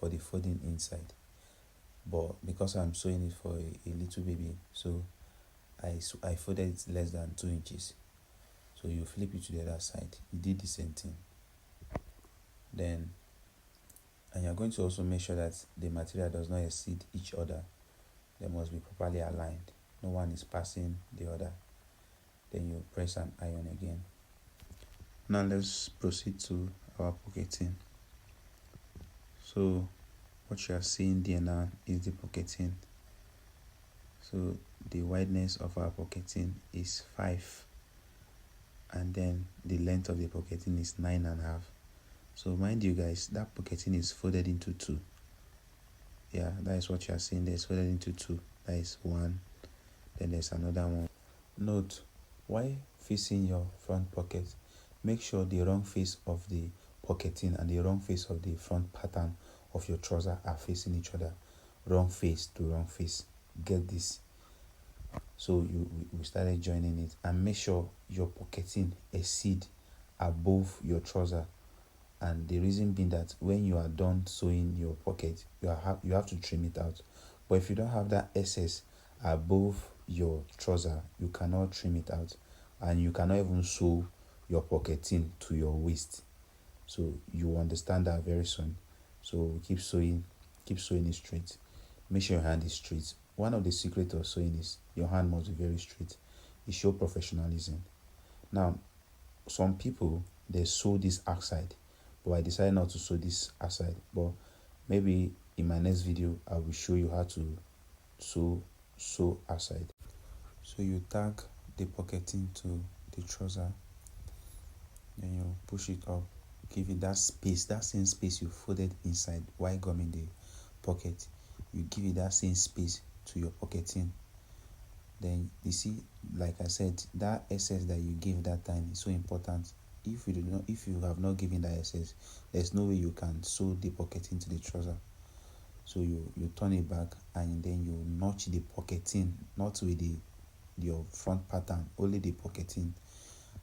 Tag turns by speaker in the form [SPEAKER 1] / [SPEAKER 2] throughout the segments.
[SPEAKER 1] for the folding inside, but because I'm sewing it for a little baby, so I folded it less than 2 inches. So you flip it to the other side, you did the same thing. Then, and you're going to also make sure that the material does not exceed each other. They must be properly aligned. No one is passing the other. Then you press and iron again. Now let's proceed to our pocketing. So what you are seeing there now is the pocketing. So the wideness of our pocketing is 5, and then the length of the pocketing is 9.5. So mind you guys, that pocketing is folded into 2. Yeah, that is what you are seeing there. It's folded into 2. That is 1. Then there's another one. Note, while facing your front pocket, make sure the wrong face of the pocketing and the wrong face of the front pattern of your trouser are facing each other. Wrong face to wrong face. Get this. So we started joining it, and make sure your pocketing exceed above your trouser. And the reason being that when you are done sewing your pocket, you have to trim it out. But if you don't have that excess above your trouser, you cannot trim it out, and you cannot even sew your pocketing to your waist. So you understand that very soon. So keep sewing it straight. Make sure your hand is straight. One of the secrets of sewing is your hand must be very straight. It shows professionalism. Now, some people, they sew this outside, but I decided not to sew this outside. But maybe in my next video, I will show you how to sew outside. So you tag the pocketing to the trouser, then you push it up, give it that space, that same space you folded inside while gumming the pocket. You give it that same space to your pocketing. Then you see, like I said, that excess that you give that time is so important. If you have not given that excess, there's no way you can sew the pocketing to the trouser. So you turn it back, and then you notch the pocketing, not with your front pattern, only the pocketing.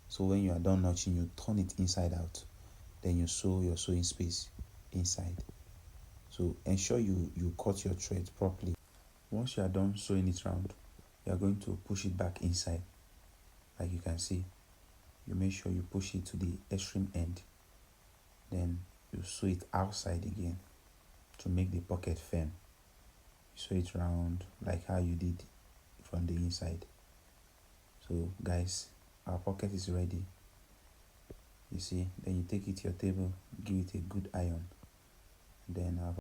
[SPEAKER 1] So when you are done notching, you turn it inside out. Then you sew your sewing space inside. So ensure you cut your thread properly. Once you are done sewing it round, you are going to push it back inside. Like you can see, you make sure you push it to the extreme end. Then you sew it outside again to make the pocket firm. You sew it round like how you did from the inside. So guys, our pocket is ready. You see, then you take it to your table, give it a good iron, then